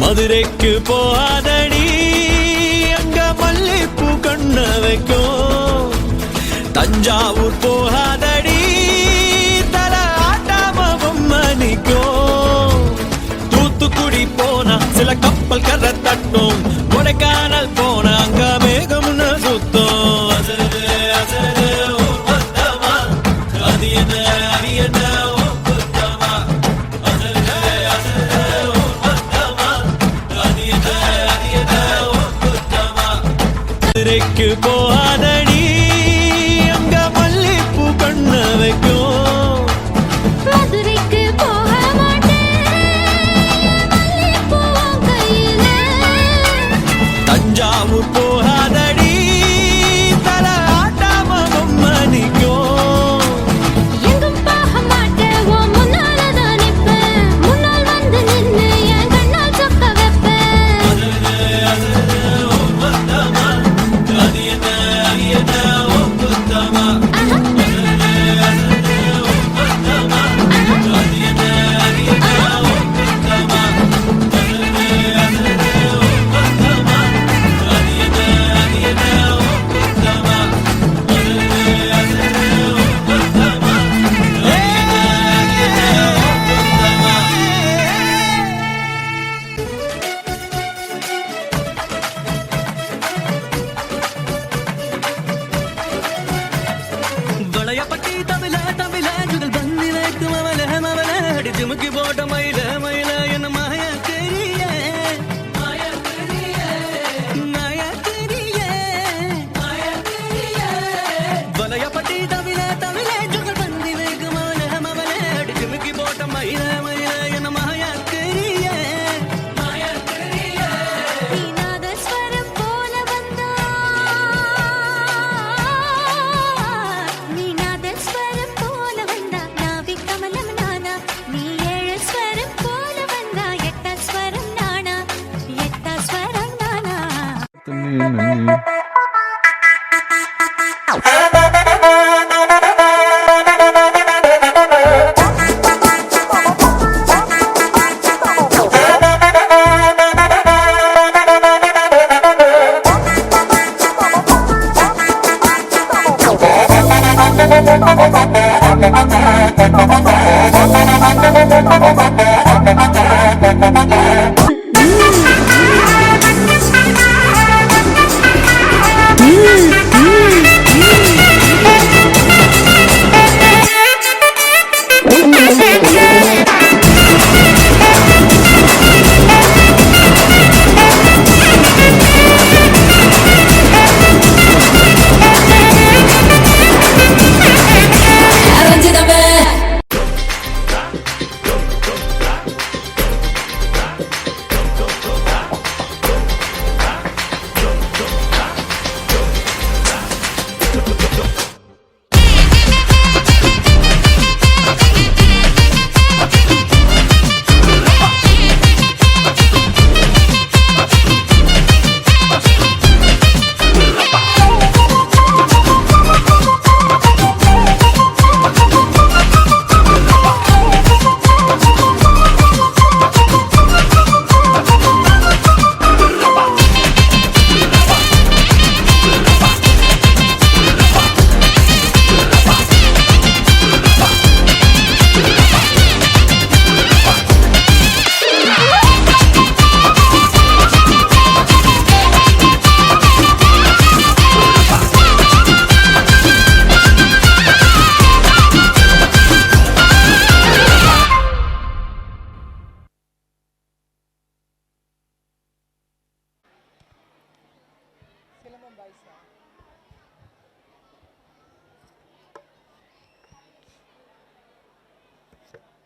மதுரைக்கு போகாதடி, அங்க மல்லிப்பூ கண்ண வைக்கும். தஞ்சாவூர் போகாதடி, தல ஆட்டாம பொம்மனிக்கும். தூத்துக்குடி போனா சில கப்பல் கரை தட்டும். கொடைக்கானல் போனா அங்க மேகம்னு சுத்தம். அசரு அசரு ஓத்தமா, அது என்ன அது என்ன மதுரைக்கு போகாதடி, அங்க மல்லிப்பூ கண்ண வைக்கும். மதுரைக்கு போக மாட்டேன், மல்லிப்பூ கையில. தஞ்சாவூர் போகாதடி, தல ஆட்டாம பொம்மனிக்கும். எங்கும் போக மாட்டேன், உன் முன்னாலதான் நிப்பேன். முன்னால் வந்து நின்னு என் கண்ணால் சொக்க வைப்பேன். வளையப்பட்டி தமிழ தமிழ ஜுகல் பந்தி வைக்கும் அவல மவல அடி ஜிமுக்கி போட்ட மயில மயில என்ன மாயா தெரிய மாயா தெரிய மாயா தெரிய மாயா தெரிய. வளையப்பட்டி தமிழ தமிழ ஜுகல் பந்தி வைக்கும் அவல மவல அடி ஜிமுக்கி போட்ட மயில மயில என்ன மாயா தெரிய மாயா தெரிய. நீநாதஸ்வரம் போல வந்தா, நீநாதஸ்வரம் போல வந்தா, நாவி கமலம் நானா. நீ ஏழு ஸ்வரம் போல வந்தா, எட்டா ஸ்வரம் நானா, எட்டா ஸ்வரம் நானா. Sila Mombasa.